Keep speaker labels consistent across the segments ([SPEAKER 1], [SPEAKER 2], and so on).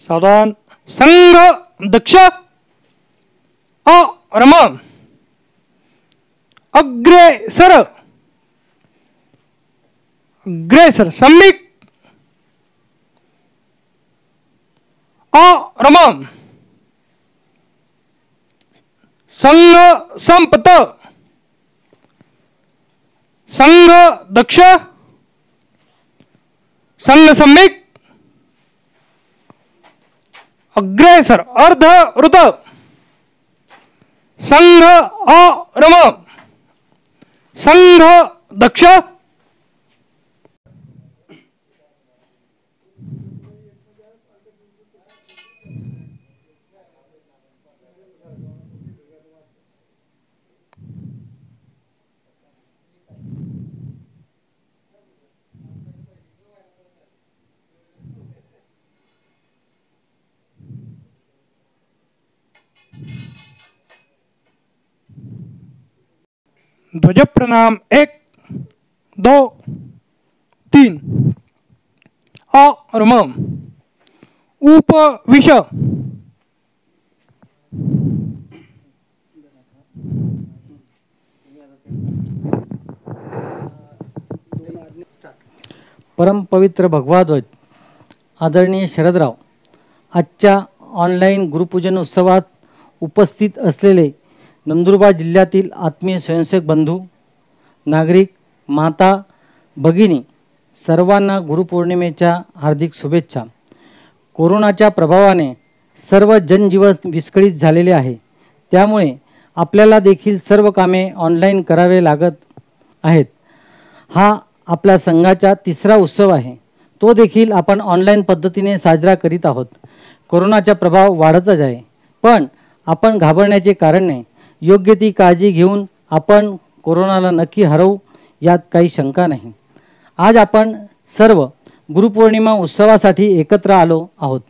[SPEAKER 1] सावधान. संघ दक्ष रम अग्रेसर अग्रेसर सम्यक रम संघ संपत संघ दक्ष संघ सम्यक अग्रेसर अर्ध ऋत संघ रम संघ दक्ष ध्वज प्रणाम 1 2 3 रम उपविश
[SPEAKER 2] परम पवित्र भगवा ध्वज आदरणीय शरदराव, आजच्या ऑनलाईन गुरुपूजन उत्सवात उपस्थित असलेले नंदुरबार जिल्ह्यातील आत्मीय स्वयंसेवक बंधू, नागरिक, माता, भगिनी सर्वांना गुरुपौर्णिमेच्या हार्दिक शुभेच्छा. कोरोनाच्या प्रभावाने सर्व जनजीवन विस्कळीत झालेले आहे. त्यामुळे आपल्याला देखील सर्व कामे ऑनलाईन करावे लागत आहेत. हा आपल्या संघाचा तिसरा उत्सव आहे. तो देखील आपण ऑनलाईन पद्धतीने साजरा करीत आहोत. कोरोनाचा प्रभाव वाढतच आहे, पण आपण घाबरण्याचे कारण नाही. योग्य ती काळजी घेऊन आपण कोरोनाला नक्की हरवू, यात काही शंका नाही. आज आपण सर्व गुरुपौर्णिमा उत्सवासाठी एकत्र आलो आहोत.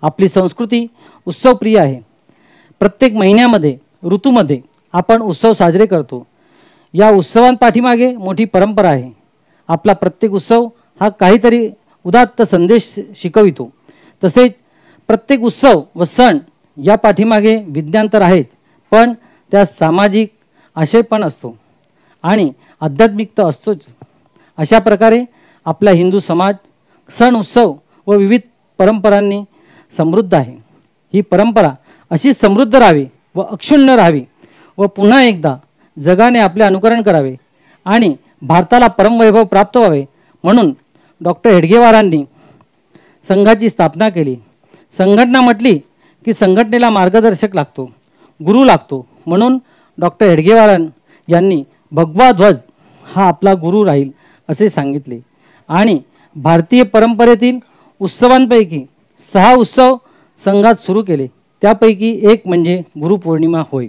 [SPEAKER 2] आपली संस्कृती उत्सवप्रिय आहे. प्रत्येक महिन्यामध्ये ऋतूमध्ये आपण उत्सव साजरे करतो. या उत्सवांपाठीमागे मोठी परंपरा आहे. आपला प्रत्येक उत्सव हा काहीतरी उदात्त संदेश शिकवितो. तसेच प्रत्येक उत्सव व सण या पाठीमागे विज्ञान तर आहेत, पण त्या सामाजिक आशय पण असतो आणि आध्यात्मिकता असतोच. अशा प्रकारे आपला हिंदू समाज सण उत्सव व विविध परंपरांनी समृद्ध आहे. ही परंपरा अशी समृद्ध राहावी व अक्षुण्ण राहावी व पुन्हा एकदा जगाने आपले अनुकरण करावे आणि भारताला परमवैभव प्राप्त व्हावे म्हणून डॉक्टर हेडगेवारांनी संघाची स्थापना केली. संघटना म्हटली की संघटनेला मार्गदर्शक लागतो, गुरु लागतो. म्हणून डॉक्टर हेडगेवारां यांनी भगवा ध्वज हा आपला गुरु राहील असे सांगितले आणि भारतीय परंपरेतील उत्सवांपैकी 6 उत्सव संघात सुरू केले. त्यापैकी एक म्हणजे गुरुपौर्णिमा होय.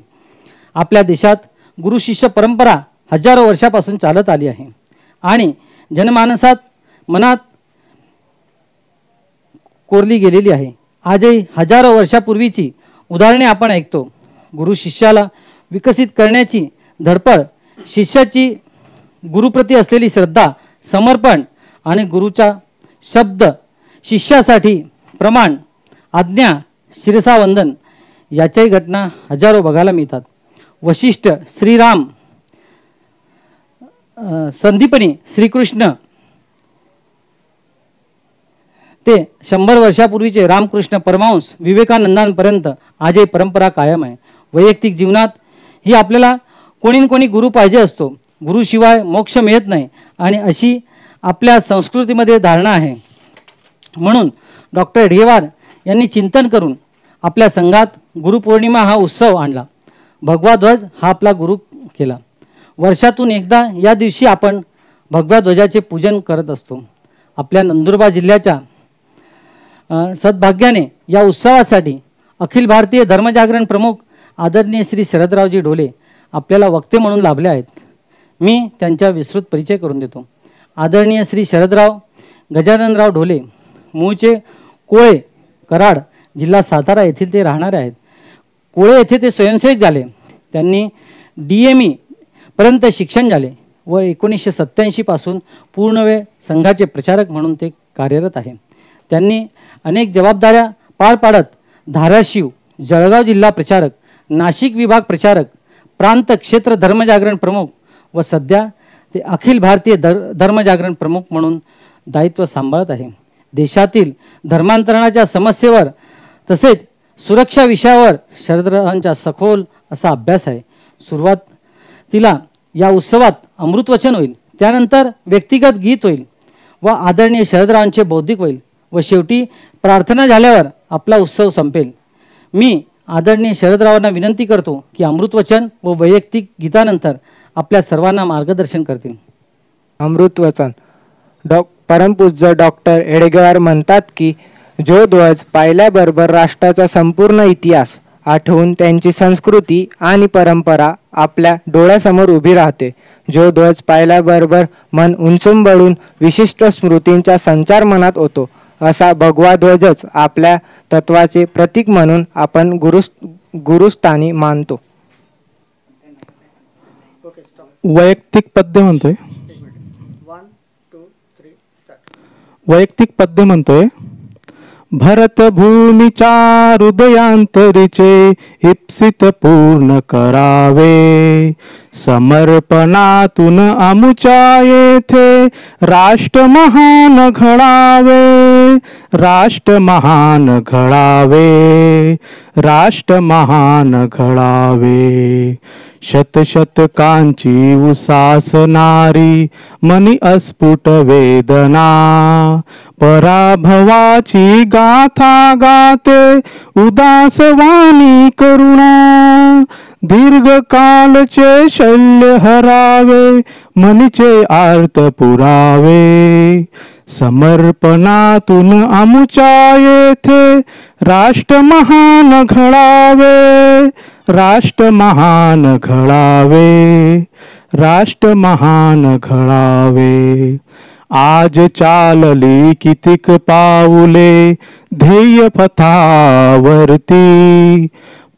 [SPEAKER 2] आपल्या देशात गुरुशिष्य परंपरा हजारो वर्षापासून चालत आली आहे आणि जनमानसात मनात कोरली गेलेली आहे. आजही हजारो वर्षापूर्वीची उदाहरणे आपण ऐकतो. गुरु शिष्याला विकसित करण्याची धडपड, शिष्याची गुरुप्रती असलेली श्रद्धा, समर्पण आणि गुरुचा शब्द शिष्यासाठी प्रमाण, आज्ञा, शिरसावंदन याच्याही घटना हजारो बघायला मिळतात. वशिष्ठ, श्रीराम, संदीपनी श्रीकृष्ण ते 100 वर्षापूर्वीचे रामकृष्ण परमहंस विवेकानंदांपर्यंत आजही परंपरा कायम आहे. वैयक्तिक जीवनात ही आपल्याला कोणी कोणी गुरु पाहिजे असतो. गुरुशिवाय मोक्ष मिळत नाही आणि अशी आपल्या संस्कृतीमध्ये धारणा आहे. म्हणून डॉक्टर हेडगेवार यांनी चिंतन करून आपल्या संघात गुरुपौर्णिमा हा उत्सव आणला. भगवा ध्वज हा आपला गुरु केला. वर्षातून एकदा या दिवशी आपण भगवा ध्वजाचे पूजन करत असतो. आपल्या नंदुरबार जिल्ह्याच्या सद्भाग्याने या उत्सवासाठी अखिल भारतीय धर्मजागरण प्रमुख आदरणीय श्री शरदरावजी ढोले आपल्याला वक्ते म्हणून लाभले आहेत. मी त्यांचा विस्तृत परिचय करून देतो. आदरणीय श्री शरदराव गजाननराव ढोले मूळचे कोळे, कराड, जिल्हा सातारा येथील ते राहणारे आहेत. कोळे येथे ते स्वयंसेवक झाले. त्यांनी DME पर्यंत शिक्षण झाले व 1987 पासून पूर्णवेळ संघाचे प्रचारक म्हणून ते कार्यरत आहे. त्यांनी अनेक जबाबदाऱ्या पार पाडत धाराशिव, जळगाव जिल्हा प्रचारक, नाशिक विभाग प्रचारक, प्रांत क्षेत्र धर्मजागरण प्रमुख व सध्या ते अखिल भारतीय धर्मजागरण प्रमुख म्हणून दायित्व सांभाळत आहे. देशातील धर्मांतरणाच्या समस्येवर तसेच सुरक्षा विषयावर शरदरावांचा सखोल असा अभ्यास आहे. सुरुवातीला या उत्सवात अमृतवचन होईल, त्यानंतर व्यक्तिगत गीत होईल व आदरणीय शरदरावांचे बौद्धिक होईल व शेवटी प्रार्थना झाल्यावर आपला उत्सव संपेल. मी आदरणीय शरदरावांना विनंती करतो की अमृतवचन व वैयक्तिक गीतानंतर आपल्या सर्वांना मार्गदर्शन करतील.
[SPEAKER 3] अमृतवचन. परमपूज्य डॉक्टर एडगेवार म्हणतात की जो ध्वज पाहिल्याबरोबर राष्ट्राचा संपूर्ण इतिहास आठवून त्यांची संस्कृती आणि परंपरा आपल्या डोळ्यासमोर उभी राहते. जो ध्वज पाहिल्याबरोबर मन उंचून विशिष्ट स्मृतींचा संचार मनात होतो, असा भगवा ध्वजच आपल्या तत्वाचे प्रतीक म्हणून आपण गुरुस्थानी मानतो.
[SPEAKER 1] वैयक्तिक पद्य म्हणतोय. वैयक्तिक पद्य म्हणतोय. भरतभूमीच्या हृदयांतरीचे इप्सित पूर्ण करावे, समर्पणातून आमुच्या येथे राष्ट्र महान घडावे, राष्ट्र महान घडावे, राष्ट्र महान घडावे. शतशतकांची उसासणारी मनी अस्फुट वेदना, पराभवाची गाथा गाते उदासवाणी करुणा. दीर्घकालचे शल्य हरावे, मनीचे आर्त पुरावे, समर्पणातून आमुच्या येथे राष्ट्र महान घडावे, राष्ट्र महान घडावे, राष्ट्र महान घडावे. आज चालली कितीक पाऊले ध्येय पथावरती,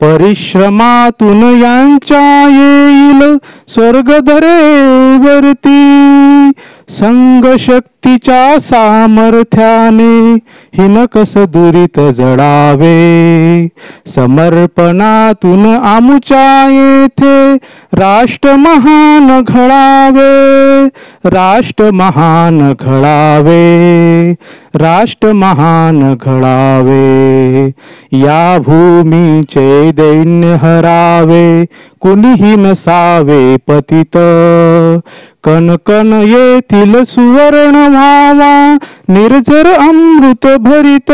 [SPEAKER 1] परिश्रमातून यांच्या येईल स्वर्गधरेवरती. संघशक्तीच्या सामर्थ्याने हिनकस दुरित जडावे, समर्पणातून आमुच्या येथे राष्ट्र महान घडावे, राष्ट्र महान घडावे, राष्ट्र महान घडावे. या भूमीचे दैन्य हरावे, कुणीही नसावे पतित. कणकण येथील सुवर्ण व्हावा, निर्झर अमृत भरित.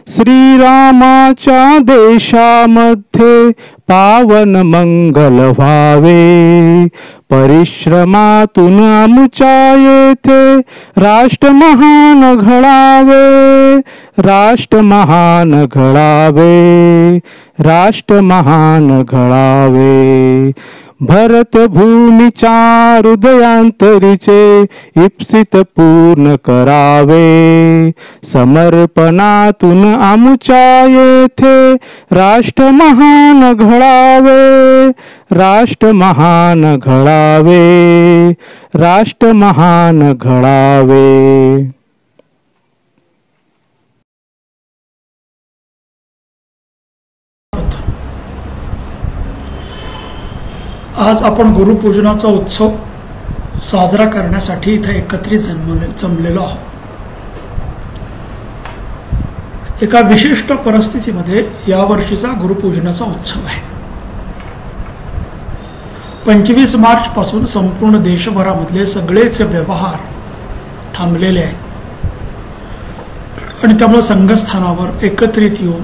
[SPEAKER 1] श्रीरामाच्या देशामध्ये पावन मंगल व्हावे, परिश्रमातून आमुच्या येथे राष्ट्र महान घडावे, राष्ट्र महान घडावे, राष्ट्र महान घडावे. भरतभूमीच्या हृदयांतरीचे इप्सित पूर्ण करावे, समर्पणातून आमुच्या येथे राष्ट्र महान घडावे, राष्ट्र महान घडावे, राष्ट्र महान घडावे.
[SPEAKER 4] आज आपण गुरुपूजनाचा उत्सव साजरा करण्यासाठी इथे एकत्रित जमलेलो आहोत. एका विशिष्ट परिस्थितीमध्ये यावर्षीचा गुरुपूजनाचा उत्सव आहे. 25 मार्च पासून संपूर्ण देशभरामधले सगळेच व्यवहार थांबलेले आहेत आणि त्यामुळे संघस्थानावर एकत्रित येऊन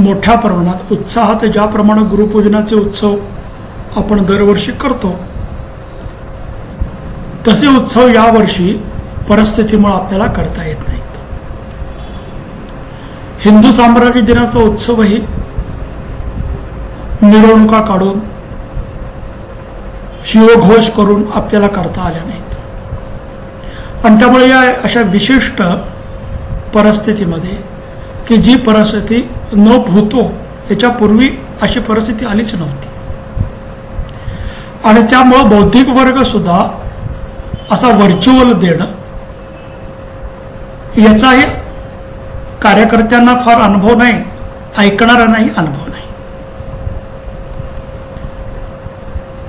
[SPEAKER 4] मोठ्या प्रमाणात उत्साहात ज्याप्रमाणे गुरुपूजनाचे उत्सव आपण दरवर्षी करतो तसे उत्सव यावर्षी परिस्थितीमुळे आपल्याला करता येत नाहीत. हिंदू साम्राज्य दिनाचा उत्सवही मिरवणुका काढून शिवघोष करून आपल्याला करता आल्या नाहीत आणि त्यामुळे या अशा विशिष्ट परिस्थितीमध्ये की जी परिस्थिती न भूतो याच्यापूर्वी अशी परिस्थिती आलीच नव्हती आणि त्यामुळे बौद्धिक वर्ग सुद्धा असा व्हर्च्युअल देणं याचाही कार्यकर्त्यांना फार अनुभव नाही, ऐकणाऱ्यांनाही अनुभव नाही.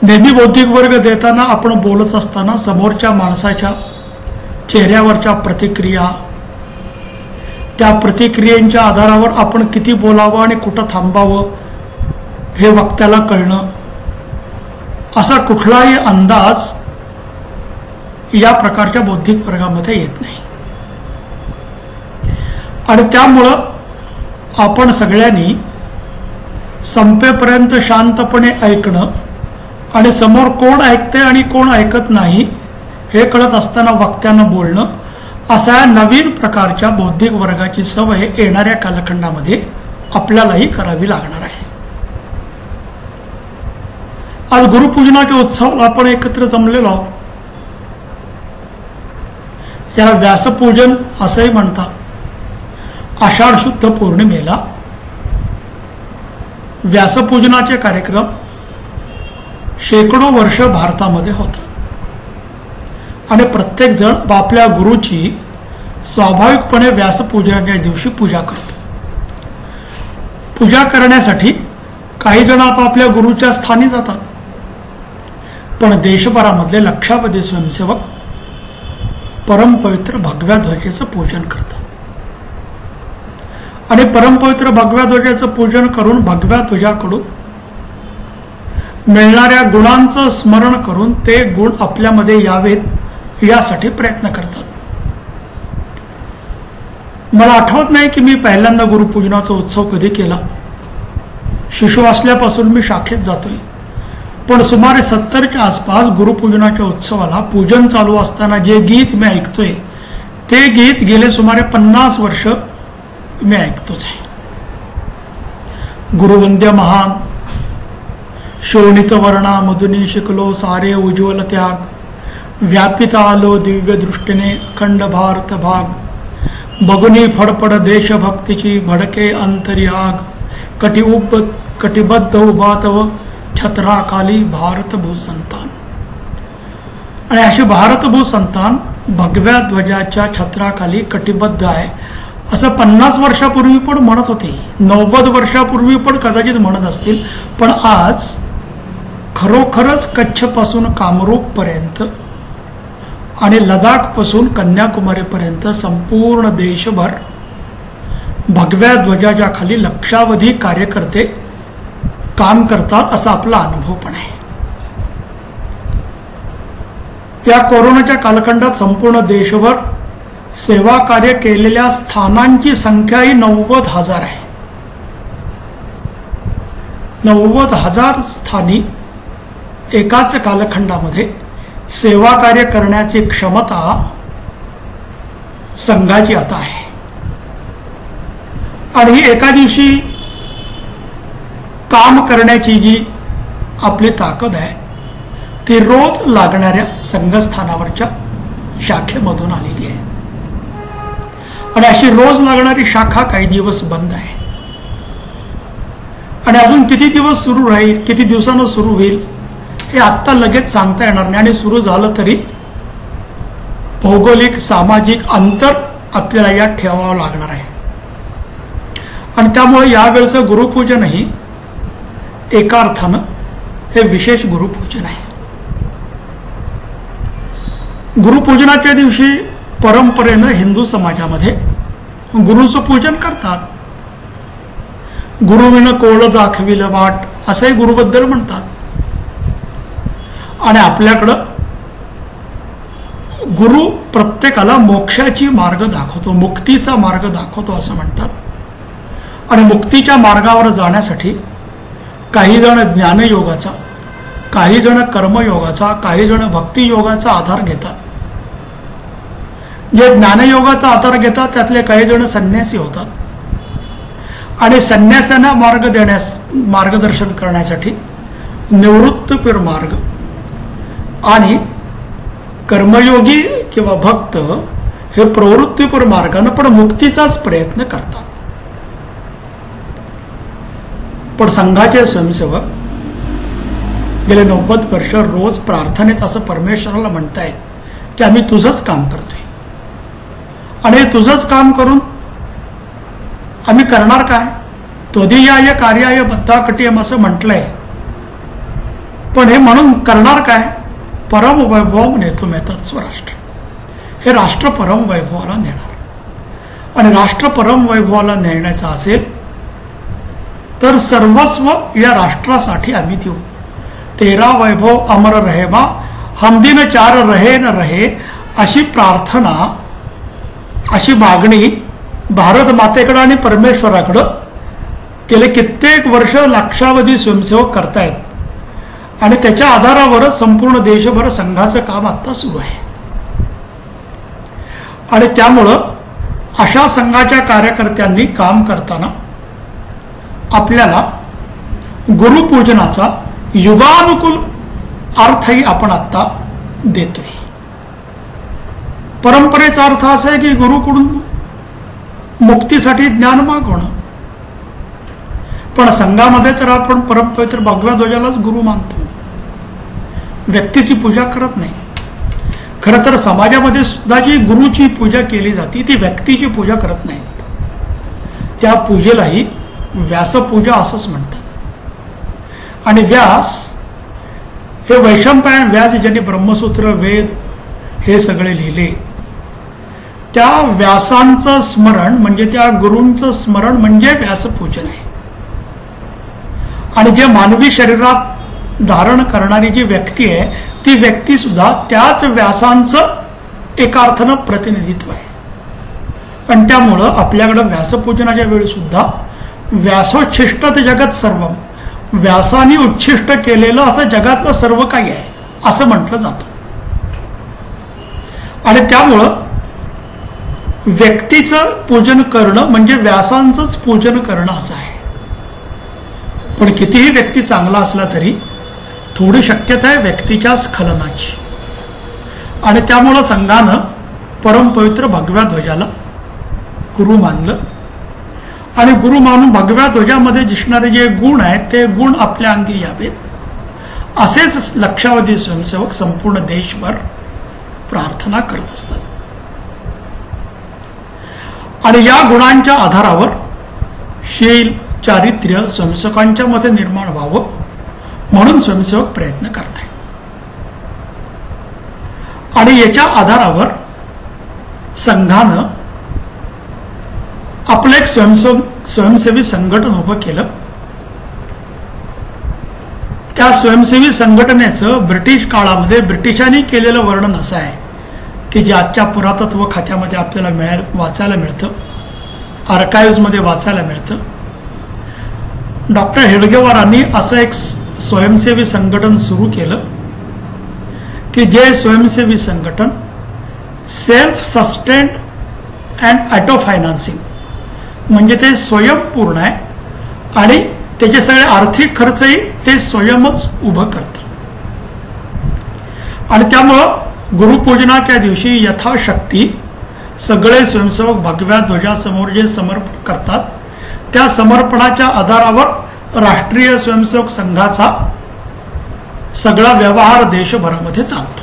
[SPEAKER 4] नेहमी बौद्धिक वर्ग देताना आपण बोलत असताना समोरच्या माणसाच्या चेहऱ्यावरच्या प्रतिक्रिया, त्या प्रतिक्रियांच्या आधारावर आपण किती बोलावं आणि कुठं थांबावं हे वक्त्याला कळणं, असा कुठलाही अंदाज या प्रकारच्या बौद्धिक वर्गामध्ये येत नाही. आणि त्यामुळं आपण सगळ्यांनी संपेपर्यंत शांतपणे ऐकणं आणि समोर कोण ऐकते आणि कोण ऐकत नाही हे कळत असताना वक्त्यानं बोलणं, अशा नवीन प्रकारच्या बौद्धिक वर्गाची सवय येणाऱ्या कालखंडामध्ये आपल्यालाही करावी लागणार आहे. आज गुरुपूजनाच्या उत्सवाला आपण एकत्र जमलेलो आहोत. याला व्यासपूजन असंही म्हणतात. आषाढ शुद्ध पौर्णिमेला व्यासपूजनाचे कार्यक्रम शेकडो वर्ष भारतामध्ये होतात आणि प्रत्येक जण आपल्या गुरुची स्वाभाविकपणे व्यासपूजनाच्या दिवशी पूजा करतो. पूजा करण्यासाठी काही जण आपापल्या गुरुच्या स्थानी जातात, पण देशभरामधले लक्षावधी स्वयंसेवक परमपवित्र भगव्या ध्वजेचं पूजन करतात आणि परमपवित्र भगव्या ध्वजाचं पूजन करून भगव्या ध्वजाकडून मिळणाऱ्या गुणांचं स्मरण करून ते गुण आपल्यामध्ये यावेत यासाठी प्रयत्न करतात. मला आठवत नाही की मी पहिल्यांदा गुरुपूजनाचा उत्सव कधी केला. शिशु असल्यापासून मी शाखेत जातोय, पण सुमारे 70च्या आसपास गुरुपूजनाच्या उत्सवाला पूजन चालू असताना जे गीत मी ऐकतोय ते गीत गेले सुमारे 50 वर्ष मी ऐकतोच आहे. गुरुवंद्य महान शोणित वर्णा मधुनी शिकलो सारे उज्ज्वल त्याग व्यापिता आलो दिव्य दृष्टीने अखंड भारत भाग बगुनी फडफड देशभक्तीची भडके अंतरी आग कटिबद्ध उभा तव छत्राखाली भारत भूसंतान. आणि अशी भारत भूसंतान भगव्या ध्वजाच्या छत्राखाली कटिबद्ध आहे असं 50 वर्षापूर्वी पण म्हणत होते, 90 वर्षापूर्वी पण कदाचित म्हणत असतील. पण आज खरोखरच कच्छ पासून कामरूप पर्यंत आणि लडाख पासून कन्याकुमारी पर्यंत संपूर्ण देशभर भगव्या ध्वजाच्या खाली लक्षावधी कार्यकर्ते काम करतात असा आपला अनुभव पण आहे. या कोरोनाच्या कालखंडात संपूर्ण देशभर सेवा कार्य केलेल्या स्थानांची संख्या ही 90,000 आहे. 90,000 स्थानी एकाच कालखंडामध्ये सेवा कार्य करण्याची क्षमता संघाची आता आहे. आणि ही एका दिवशी काम करण्याची जी आपली ताकद आहे ती रोज लागणाऱ्या संघस्थानावरच्या शाखेमधून आलेली आहे. आणि अशी रोज लागणारी शाखा काही दिवस बंद आहे आणि अजून किती दिवस सुरू राहील, किती दिवसानं सुरू होईल हे आत्ता लगेच सांगता येणार नाही. आणि सुरू झालं तरी भौगोलिक सामाजिक अंतर आपल्याला यात ठेवावं लागणार आहे. आणि त्यामुळे यावेळचं गुरुपूजनही एका अर्थानं हे विशेष गुरुपूजन आहे. गुरुपूजनाच्या दिवशी परंपरेनं हिंदू समाजामध्ये गुरुचं पूजन करतात. गुरुविनं कोळ दाखविलं वाट असंही गुरुबद्दल म्हणतात. आणि आपल्याकडं गुरु प्रत्येकाला मोक्षाची मार्ग दाखवतो, मुक्तीचा मार्ग दाखवतो असं म्हणतात. आणि मुक्तीच्या मार्गावर जाण्यासाठी काही जण ज्ञानयोगाचा, काही जण कर्मयोगाचा, काही जण भक्तियोगाचा आधार घेतात. जे ज्ञानयोगाचा आधार घेतात त्यातले काही जण संन्यासी होतात आणि संन्यासांना मार्गदर्शन करण्यासाठी निवृत्तीपर मार्ग आणि कर्मयोगी किंवा भक्त हे प्रवृत्तीपर मार्गाने पण मुक्तीचाच प्रयत्न करतात. पण संघाचे स्वयंसेवक गेले 90 वर्ष रोज प्रार्थनेत असं परमेश्वराला म्हणतायत की आम्ही तुझंच काम करतोय आणि तुझंच काम करून आम्ही करणार काय? त्वदीयाय कार्याय बद्धाकटियम असं म्हटलंय. पण हे म्हणून करणार काय? परम वैभव नेतो मेतात स्वराष्ट्र. हे राष्ट्र परम वैभवाला नेणार. आणि राष्ट्र परम वैभवाला नेण्याचं असेल तर सर्वस्व या राष्ट्रासाठी आम्ही देऊ. तेरा वैभव अमर रहेबा हमदिन चार रहे न रहे अशी प्रार्थना, अशी मागणी भारत मातेकडं आणि परमेश्वराकडं गेले कित्येक वर्ष लक्षावधी स्वयंसेवक करतायत. आणि त्याच्या आधारावरच संपूर्ण देशभर संघाचं काम आता सुरू आहे. आणि त्यामुळं अशा संघाच्या कार्यकर्त्यांनी काम करताना आपल्याला गुरुपूजनाचा युगानुकूल अर्थही आपण आता देतोय. परंपरेचा अर्थ असा आहे की गुरुकडून मुक्तीसाठी ज्ञान मागवणं. पण संघामध्ये तर आपण परमपवित्र भगव्या ध्वजालाच गुरु मानतो, व्यक्तीची पूजा करत नाही. खरं तर समाजामध्ये सुद्धा जी गुरुची पूजा केली जाते ती व्यक्तीची पूजा करत नाहीत. त्या पूजेलाही व्यासपूजा असंच म्हणतात. आणि व्यास हे वैशंपायन व्यास ज्यांनी ब्रह्मसूत्र वेद हे सगळे लिहिले, त्या व्यासांचं स्मरण म्हणजे त्या गुरूंचं स्मरण म्हणजे व्यासपूजन आहे. आणि जे मानवी शरीरात धारण करणारी जी व्यक्ती आहे ती व्यक्ती सुद्धा त्याच व्यासांचं एका अर्थानं प्रतिनिधित्व आहे. आणि त्यामुळं आपल्याकडं व्यासपूजनाच्या वेळी सुद्धा व्यासोच्छिष्ट जगत सर्व, व्यासाने उच्छिष्ट केलेलं असं जगातलं सर्व काही आहे असं म्हटलं जातं. आणि त्यामुळं व्यक्तीचं पूजन करणं म्हणजे व्यासांचंच पूजन करणं असं आहे. पण कितीही व्यक्ती चांगला असला तरी थोडी शक्यता आहे व्यक्तीच्या स्खलनाची. आणि त्यामुळं संघानं परमपवित्र भगव्या ध्वजाला गुरु मानलं. आणि गुरु मानून भगव्या ध्वजामध्ये दिसणारे जे गुण आहेत ते गुण आपल्या अंगी यावेत असेच लक्षावधी स्वयंसेवक संपूर्ण देशभर प्रार्थना करत असतात. आणि या गुणांच्या आधारावर शील चारित्र्य स्वयंसेवकांच्या मध्ये निर्माण व्हावं म्हणून स्वयंसेवक प्रयत्न करत आहेत. आणि याच्या आधारावर संघानं आपलं एक स्वयंसेवी संघटन उभं केलं. त्या स्वयंसेवी संघटनेचं ब्रिटिश काळामध्ये ब्रिटिशांनी केलेलं वर्णन असं आहे की जे आजच्या पुरातत्व खात्यामध्ये आपल्याला वाचायला मिळतं, आर्काइव्हमध्ये वाचायला मिळतं. डॉक्टर हेडगेवारांनी असं एक स्वयंसेवी संघटन सुरू केलं की जे स्वयंसेवी संघटन self sustained and auto financing म्हणजे ते स्वयंपूर्ण आहे आणि त्याचे सगळे आर्थिक खर्चही ते स्वयंच उभं करतं. आणि त्यामुळं गुरुपूजनाच्या दिवशी यथाशक्ती सगळे स्वयंसेवक भगव्या ध्वजासमोर जे समर्पण करतात त्या समर्पणाच्या आधारावर राष्ट्रीय स्वयंसेवक संघाचा सगळा व्यवहार देशभरामध्ये चालतो.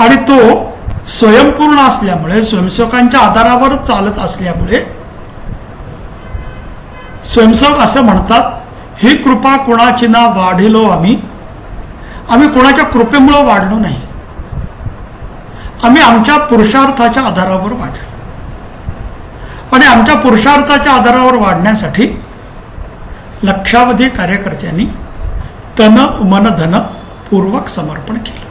[SPEAKER 4] आणि तो स्वयंपूर्ण असल्यामुळे स्वयंसेवकांच्या आधारावर चालत असल्यामुळे स्वयंसेवक असं म्हणतात, ही कृपा कोणाची ना वाढिलो आम्ही कोणाच्या कृपेमुळे वाढलो नाही, आम्ही आमच्या पुरुषार्थाच्या आधारावर वाढलो. आणि आमच्या पुरुषार्थाच्या आधारावर वाढण्यासाठी लक्षावधी कार्यकर्त्यांनी तन मन धन पूर्वक समर्पण केलं.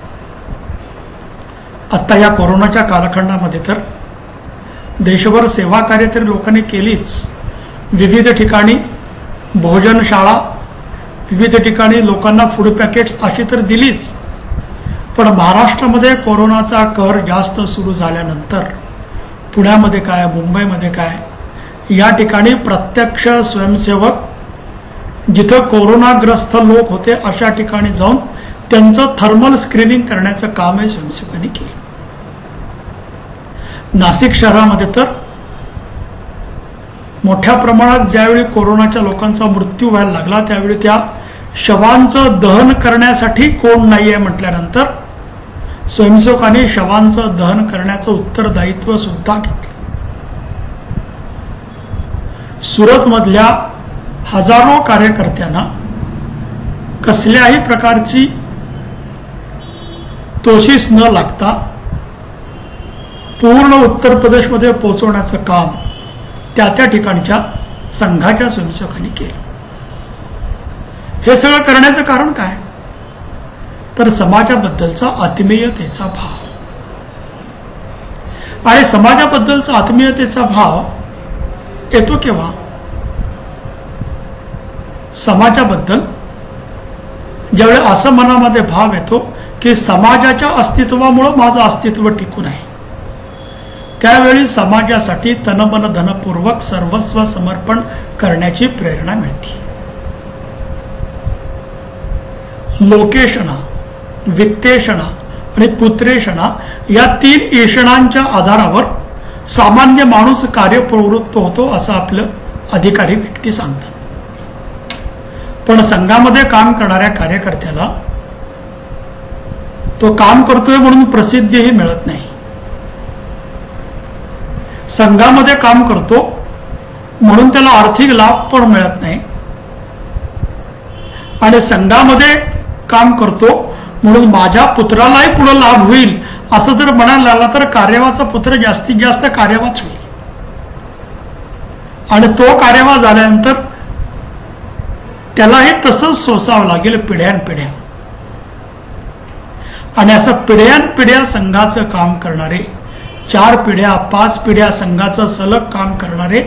[SPEAKER 4] आता या कोरोनाच्या कालखंडामध्ये तर देशभर सेवा कार्य तरी लोकांनी केलीच. विविध ठिकाणी भोजनशाळा, विविध ठिकाणी लोकांना फूड पॅकेट्स अशी तर दिलीच. पण महाराष्ट्रामध्ये कोरोनाचा कहर जास्त सुरू झाल्यानंतर पुण्यामध्ये काय, मुंबईमध्ये काय, या ठिकाणी प्रत्यक्ष स्वयंसेवक जिथं कोरोनाग्रस्त लोक होते अशा ठिकाणी जाऊन त्यांचं थर्मल स्क्रीनिंग करण्याचं कामही स्वयंसेवकांनी केलं. नाशिक शहरामध्ये तर मोठ्या प्रमाणात ज्यावेळी कोरोनाच्या लोकांचा मृत्यू व्हायला लागला त्यावेळी त्या शवांचं दहन करण्यासाठी कोण नाही आहे म्हटल्यानंतर स्वयंसेवकांनी शवांचं दहन करण्याचं उत्तरदायित्व सुद्धा घेतलं. सुरत मधल्या हजारो कार्यकर्त्यांना कसल्याही प्रकारची तोशीस न लागता पूर्ण उत्तर प्रदेशमध्ये पोहोचवण्याचं काम त्या त्या ठिकाणच्या संघाच्या स्वयंसेवकांनी केलं. हे सगळं करण्याचं कारण काय? तर समाजाबद्दलचा आत्मीयतेचा भाव. आणि समाजाबद्दलचा आत्मीयतेचा भाव येतो केव्हा? समाजाबद्दल ज्यावेळी असं मनामध्ये भाव येतो की समाजाच्या अस्तित्वामुळे माझं अस्तित्व टिकून आहे, त्यावेळी समाजासाठी तनमन धनपूर्वक सर्वस्व समर्पण करण्याची प्रेरणा मिळते. लोकेशना, वित्तेषणा आणि पुत्रेषणा या 3 ईषणांच्या आधारावर सामान्य माणूस कार्यप्रवृत्त होतो असं आपलं अधिकारी व्यक्ती सांगतात. पण संघामध्ये काम करणाऱ्या कार्यकर्त्याला तो काम करतोय म्हणून प्रसिद्धीही मिळत नाही. संघामध्ये काम करतो म्हणून त्याला आर्थिक लाभ पण मिळत नाही. आणि संघामध्ये काम करतो म्हणून माझ्या पुत्रालाही पुढे लाभ होईल असं जर म्हणायला लागला तर कार्यवाचा पुत्र जास्तीत जास्त कार्यवाच होईल. आणि तो कार्यवा झाल्यानंतर त्यालाही तसंच सोसावं लागेल पिढ्यानपिढ्या. आणि असं पिढ्यानपिढ्या संघाचं काम करणारे, 4 पिढ्या 5 पिढ्या संघाचं सलग काम करणारे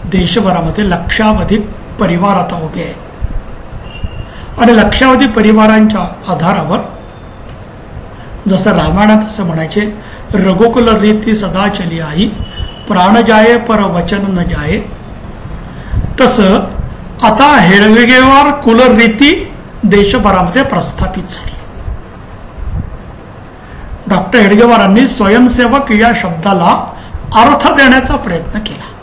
[SPEAKER 4] देशभरामध्ये लक्षावधी परिवार आता उभे आहेत. आणि लक्षावधी परिवारांच्या आधारावर जसं रामायणात असं म्हणायचे, रघुकुल रीती सदा चली आई, प्राण जाये पर वचन न जाये, तसं आता हेडगेवार कुल रीती देशभरामध्ये प्रस्थापित झाली. डॉक्टर हेडगेवारांनी स्वयंसेवक या शब्दाला अर्थ देण्याचा प्रयत्न केला.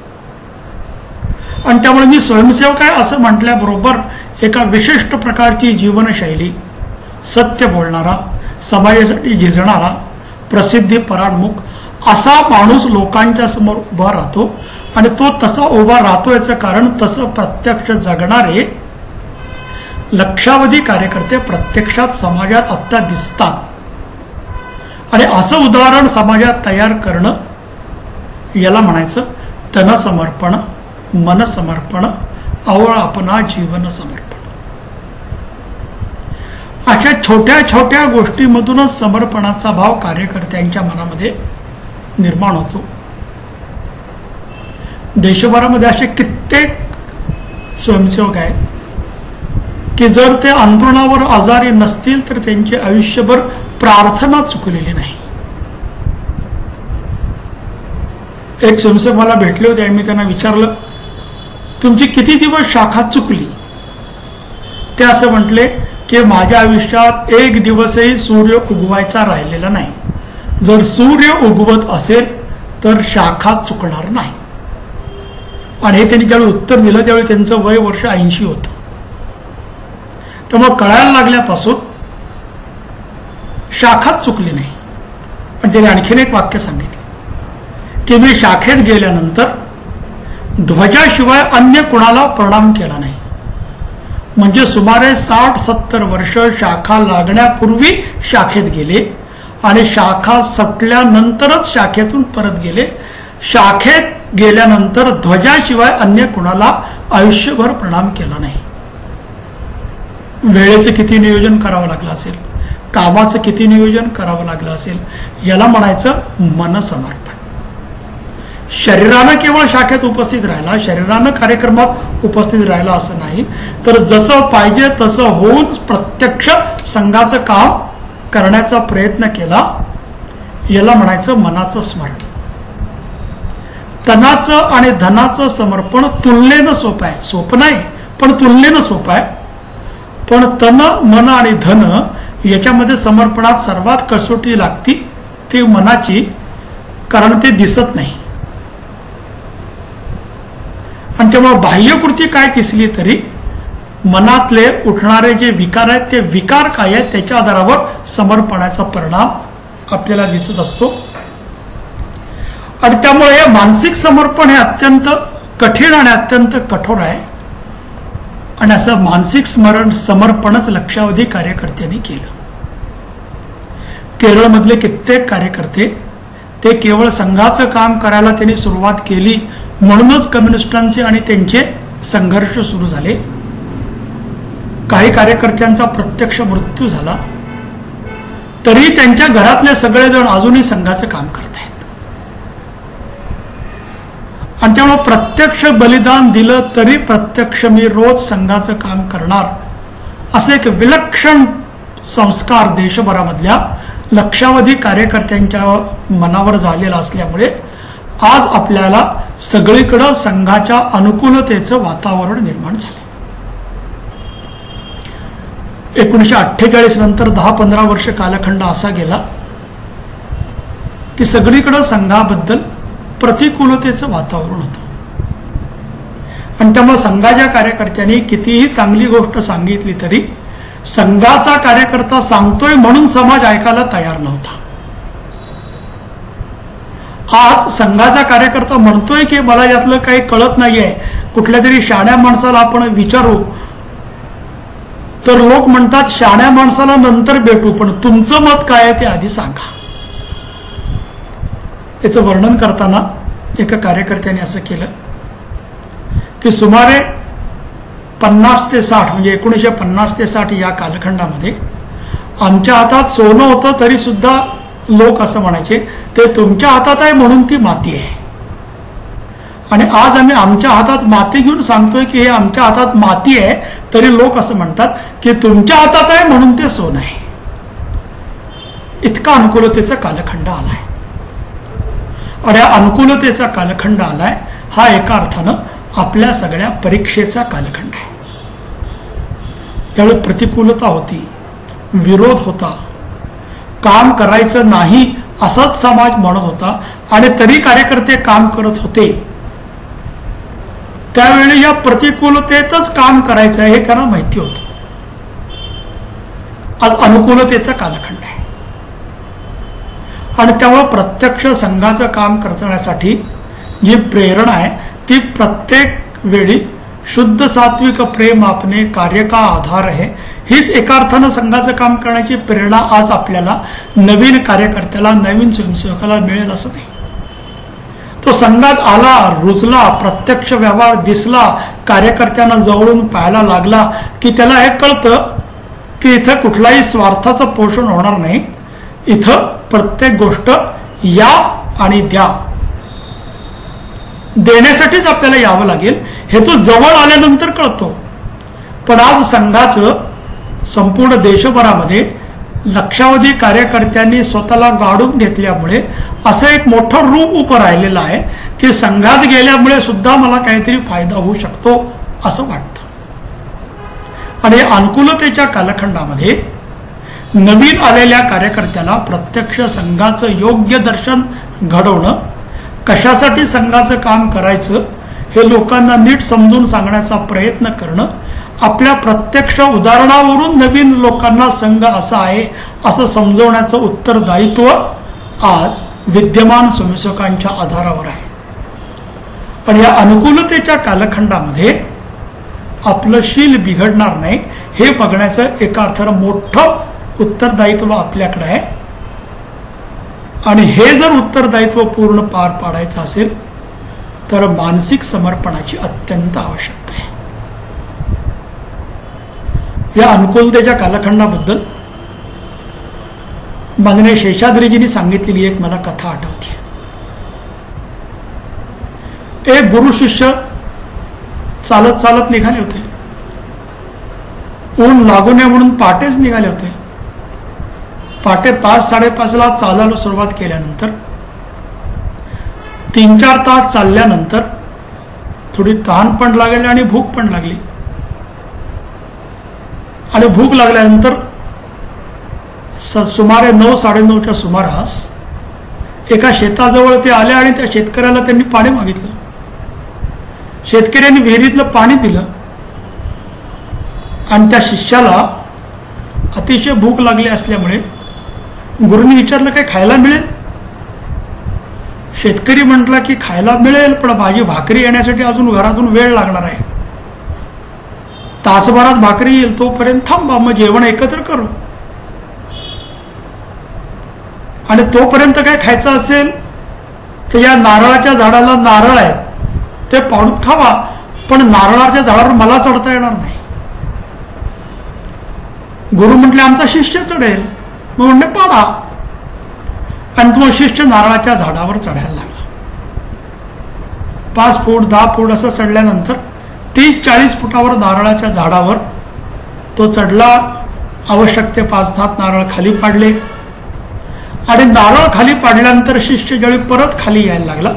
[SPEAKER 4] आणि त्यामुळे मी स्वयंसेवक आहे असं म्हटल्याबरोबर एका विशिष्ट प्रकारची जीवनशैली, सत्य बोलणारा, समाजासाठी झिजणारा, प्रसिद्धी पराणमुख असा माणूस लोकांच्या समोर उभा राहतो. आणि तो तसा उभा राहतो याचं कारण तसं प्रत्यक्ष जगणारे लक्षावधी कार्यकर्ते प्रत्यक्षात समाजात आत्ता दिसतात. आणि असं उदाहरण समाजात तयार करणं याला म्हणायचं तनसमर्पण, मनसमर्पण, अवळ आपणा जीवन समर्पण. अशा छोट्या छोट्या गोष्टीमधूनच समर्पणाचा भाव कार्यकर्त्यांच्या मनामध्ये निर्माण होतो. देशभरामध्ये असे कित्येक स्वयंसेवक आहेत की जर ते अंथरुणावर आजारी नसतील तर त्यांचे आयुष्यभर प्रार्थना चुकलेली नाही. एक स्वयंसेवक मला भेटले होते आणि मी त्यांना विचारलं, तुमची किती दिवस शाखा चुकली? ते असं म्हटले की माझ्या आयुष्यात एक दिवसही सूर्य उगवायचा राहिलेला नाही. जर सूर्य उगवत असेल तर शाखा चुकणार नाही. आणि हे त्यांनी ज्यावेळी उत्तर दिलं त्यावेळी त्यांचं वय वर्ष 80 होतं. त्यामुळे कळायला लागल्यापासून शाखाच चुकली नाही. आणि त्यांनी आणखीन एक वाक्य सांगितलं की मी शाखेत गेल्यानंतर ध्वजाशिवाय अन्य कुणाला प्रणाम केला नाही. म्हणजे सुमारे 60-70 वर्ष शाखा लागण्यापूर्वी शाखेत गेले आणि शाखा सटल्यानंतरच शाखेतून परत गेले. शाखेत गेल्यानंतर ध्वजाशिवाय अन्य कुणाला आयुष्यभर प्रणाम केला नाही. वेळेचं किती नियोजन करावं लागलं असेल, कामाचं किती नियोजन करावं लागलं असेल, याला म्हणायचं मनसमर्पण. शरीरानं केवळ शाखेत उपस्थित राहिला, शरीरानं कार्यक्रमात उपस्थित राहिला असं नाही, तर जसं पाहिजे तसं होऊन प्रत्यक्ष संघाचं काम करण्याचा प्रयत्न केला, याला म्हणायचं मनाचं स्मरण. तनाचं आणि धनाचं समर्पण तुलनेनं सोपं आहे. सोपं नाही पण तुलनेनं सोपं आहे. पण तन, मन आणि धन याच्यामध्ये समर्पणात सर्वात कसोटी लागती ती मनाची, कारण ते दिसत नाही. आणि त्यामुळे बाह्यकृती काय दिसली तरी मनातले उठणारे जे विकार आहेत ते विकार काय आहेत त्याच्या आधारावर समर्पणाचा परिणाम आपल्याला दिसत असतो. आणि त्यामुळे हे मानसिक समर्पण हे अत्यंत कठीण आणि अत्यंत कठोर आहे. आणि असं मानसिक समर्पणच लक्षावधी कार्यकर्त्यांनी केलं. केरळमधले कित्येक कार्यकर्ते ते केवळ संघाचं काम करायला त्यांनी सुरुवात केली म्हणूनच कम्युनिस्टांचे आणि त्यांचे संघर्ष सुरू झाले. काही कार्यकर्त्यांचा प्रत्यक्ष मृत्यू झाला तरी त्यांच्या घरातले सगळेजण अजूनही संघाचं काम करतायत. आणि त्यामुळे प्रत्यक्ष बलिदान दिलं तरी प्रत्यक्ष मी रोज संघाचं काम करणार असे एक विलक्षण संस्कार देशभरामधल्या लक्षावधी कार्यकर्त्यांच्या मनावर झालेला असल्यामुळे आज आपल्याला सगळीकडे संघाच्या अनुकूलतेचं वातावरण निर्माण झाले. 1948 नंतर 10-15 वर्ष कालखंड असा गेला की सगळीकडे संघाबद्दल प्रतिकूलतेचं वातावरण होतं. आणि त्यामुळे संघाच्या कार्यकर्त्यांनी कितीही चांगली गोष्ट सांगितली तरी संघाचा कार्यकर्ता सांगतोय म्हणून समाज ऐकायला तयार नव्हता. आज संघाचा कार्यकर्ता म्हणतोय की मला यातलं काही कळत नाहीये, कुठल्या तरी शाण्या माणसाला आपण विचारू तर लोक म्हणतात शाण्या माणसाला नंतर भेटू पण तुमचं मत काय आहे ते आधी सांगा. याचं वर्णन करताना एका कार्यकर्त्याने असं केलं की सुमारे 50 ते 60 म्हणजे 1950 ते 60 या कालखंडामध्ये आमच्या हातात सोनं होतं तरी सुद्धा लोक असं म्हणायचे ते तुमच्या हातात आहे म्हणून ती माती आहे. आणि आज आम्ही आमच्या हातात माती घेऊन सांगतोय की हे आमच्या हातात माती आहे तरी लोक असं म्हणतात की तुमच्या हातात आहे म्हणून ते सोनं आहे. इतका अनुकूलतेचा कालखंड आलाय. आणि या अनुकूलतेचा कालखंड आलाय हा एका अर्थानं आपल्या सगळ्या परीक्षेचा कालखंड आहे. त्यावेळी प्रतिकूलता होती, विरोध होता, काम करायचं नाही असंच समाज म्हणत होता आणि तरी कार्यकर्ते काम करत होते. त्यावेळी या प्रतिकूलतेतच काम करायचं आहे हे त्यांना माहिती होतं. आज अनुकूलतेचा कालखंड आहे आणि त्यामुळे प्रत्यक्ष संघाचं काम करण्यासाठी जी प्रेरणा आहे ती प्रत्येक वेळी शुद्ध सात्विक प्रेम आपणे कार्य का आधार आहे हीच एका अर्थानं संघाचं काम करण्याची प्रेरणा आज आपल्याला नवीन कार्यकर्त्याला नवीन स्वयंसेवकाला मिळेल असं नाही. तो संघात आला, रुजला, प्रत्यक्ष व्यवहार दिसला, कार्यकर्त्यांना जवळून पाहायला लागला की त्याला हे कळतं की इथं कुठलाही स्वार्थाचं पोषण होणार नाही. इथं प्रत्येक गोष्ट या आणि द्या देण्यासाठीच आपल्याला यावं लागेल हे तो जवळ आल्यानंतर कळतो. पण आज संघाचं संपूर्ण देशभरामध्ये लक्षावधी कार्यकर्त्यांनी स्वतःला गाडून घेतल्यामुळे असं एक मोठं रूप उभं राहिलेलं आहे की संघात गेल्यामुळे सुद्धा मला काहीतरी फायदा होऊ शकतो असं वाटतं. आणि अनुकूलतेच्या कालखंडामध्ये नवीन आलेल्या कार्यकर्त्याला प्रत्यक्ष संघाचं योग्य दर्शन घडवणं, कशासाठी संघाचं काम करायचं हे लोकांना नीट समजून सांगण्याचा प्रयत्न करणं, आपल्या प्रत्यक्ष उदाहरणावरून नवीन लोकांना संघ असा आहे असं समजवण्याचं उत्तरदायित्व आज विद्यमान स्वयंसेवकांच्या आधारावर आहे. आणि या अनुकूलतेच्या कालखंडामध्ये आपलं शील बिघडणार नाही हे बघण्याचं एका अर्थानं मोठं उत्तरदायित्व आपल्याकडे आहे. आणि हे जर उत्तरदायित्व पूर्ण पार पाडायचं असेल तर मानसिक समर्पणाची अत्यंत आवश्यकता आहे. या अनुकूलतेच्या कालखंडाबद्दल माननीय शेषाद्रीजींनी सांगितलेली एक मला कथा आठवते. एक गुरु शिष्य चालत चालत निघाले होते. ऊन लागू नये म्हणून पहाटेच निघाले होते. पहाटे 5-5:30 चालायला सुरुवात केल्यानंतर 3-4 तास चालल्यानंतर थोडी तहान पण लागली आणि भूक पण लागली. आणि भूक लागल्यानंतर सुमारे 9-9:30च्या सुमारास एका शेताजवळ ते आले आणि त्या शेतकऱ्याला त्यांनी पाणी मागितलं. शेतकऱ्यांनी विहिरीतलं पाणी दिलं आणि त्या शिष्याला अतिशय भूक लागली असल्यामुळे गुरुनी विचारलं काय खायला मिळेल. शेतकरी म्हटला की खायला मिळेल, पण माझी भाकरी येण्यासाठी अजून घरातून वेळ लागणार आहे. तासभरात भाकरी येईल, तोपर्यंत थांबा, मग जेवण एकत्र करू. आणि तोपर्यंत काय खायचं असेल तर या नारळाच्या झाडाला नारळ आहेत ते पाडून खावा, पण नारळाच्या झाडावर मला चढता येणार नाही. गुरु म्हटले आमचा शिष्य चढेल. मग म्हणले पाडा. आणि तो शिष्य नारळाच्या झाडावर चढायला लागला. 5 फूट 10 फूट असं चढल्यानंतर 30-40 फुटावर नारळाच्या झाडावर तो चढला. आवश्यक ते 5-7 नारळ खाली पाडले. आणि नारळ खाली पाडल्यानंतर शिष्य ज्यावेळी परत खाली यायला लागला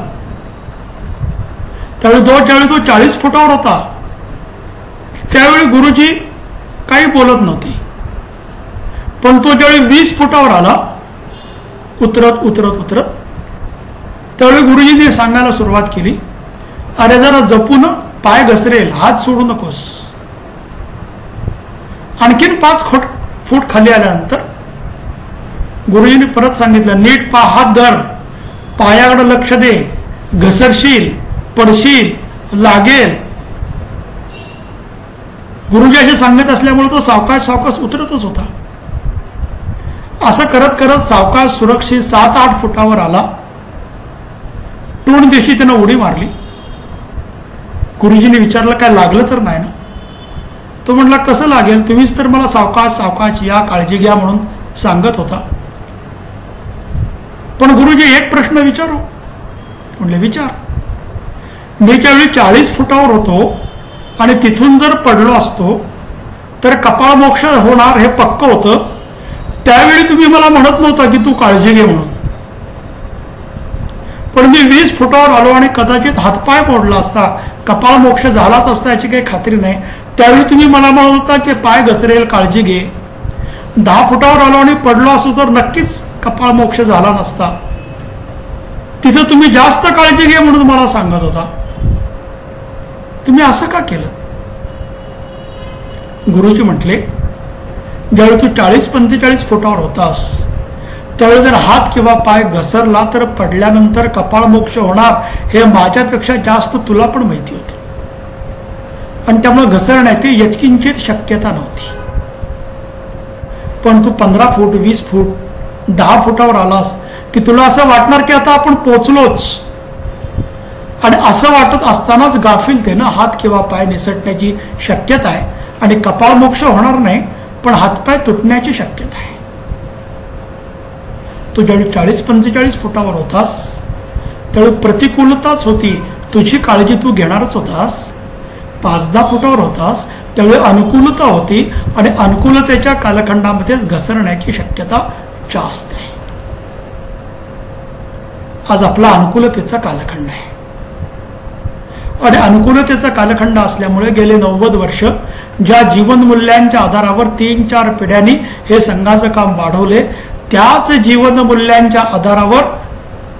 [SPEAKER 4] त्यावेळी तो 40 फुटावर होता. त्यावेळी गुरुजी काही बोलत नव्हते. पण तो ज्यावेळी 20 फुटावर आला उतरत उतरत उतरत, त्यावेळी गुरुजींनी सांगायला सुरुवात केली, अरे जरा जपून, पाय घसरेल, हात सोडू नकोस. आणखीन 5 फूट खाली आल्यानंतर गुरुजींनी परत सांगितलं, नीट हात धर, पायाकडे लक्ष दे, घसरशील, पडशील, लागेल. गुरुजी असे सांगत असल्यामुळे तो सावकाश सावकाश उतरतच होता. असं करत करत सावकाश सुरक्षित 7-8 फुटावर आला. टोन दिवशी त्यानं उडी मारली. गुरुजींनी विचारलं काय लागलं तर नाही ना. तो म्हटला कसं लागेल, तुम्हीच तर मला सावकाश सावकाश या, काळजी घ्या म्हणून सांगत होता. पण गुरुजी एक प्रश्न विचारू. म्हणले विचार. मी ज्यावेळी 40 फुटावर होतो आणि तिथून जर पडलो असतो तर कपाळ मोक्ष होणार हे पक्क होतं. त्यावेळी तुम्ही मला म्हणत नव्हता की तू काळजी घे म्हणून. पण मी 20 फुटावर आलो आणि कदाचित हातपाय मोडला असता, कपाळ मोक्ष झालाच असता याची काही खात्री नाही. त्यावेळी तुम्ही मला म्हणत होता की पाय घसरेल, काळजी घे. 10 फुटावर आलो आणि पडलो असतो तर नक्कीच कपाळ मोक्ष झाला नसता. तिथं तुम्ही जास्त काळजी घे म्हणून मला सांगत होता. तुम्ही असं का केलं. गुरुजी म्हटले, ज्यावेळी तू 40-45 फुटावर होतास त्यावेळी जर हात किंवा पाय घसरला तर पडल्यानंतर कपाळ मोक्ष होणार हे माझ्यापेक्षा जास्त तुला पण माहिती होतं. आणि त्यामुळे घसरण्याची यत्किंचित शक्यता नव्हती. पण तू 15 फूट 20 फूट 10 फुटावर आलास की तुला असं वाटणार की आता आपण पोचलोच. आणि असं वाटत असतानाच गाफीलतेनं हात किंवा पाय निसटण्याची शक्यता आहे आणि कपाळ मोक्ष होणार नाही, पण हातपाय तुटण्याची शक्यता आहे. तू ज्यावेळी 40-45 फुटावर होतास त्यावेळी प्रतिकूलताच होती, तुझी काळजी तू घेणारच होतास. 5-10 फुटावर होतास त्यावेळी अनुकूलता होती आणि अनुकूलतेच्या कालखंडामध्येच घसरण्याची शक्यता जास्त आहे. आज आपला अनुकूलतेचा कालखंड आहे आणि अनुकूलतेचा कालखंड असल्यामुळे गेले 90 वर्ष ज्या जीवनमूल्यांच्या आधारावर 3-4 पिढ्यांनी हे संघाचं काम वाढवले, त्याच जीवनमूल्यांच्या आधारावर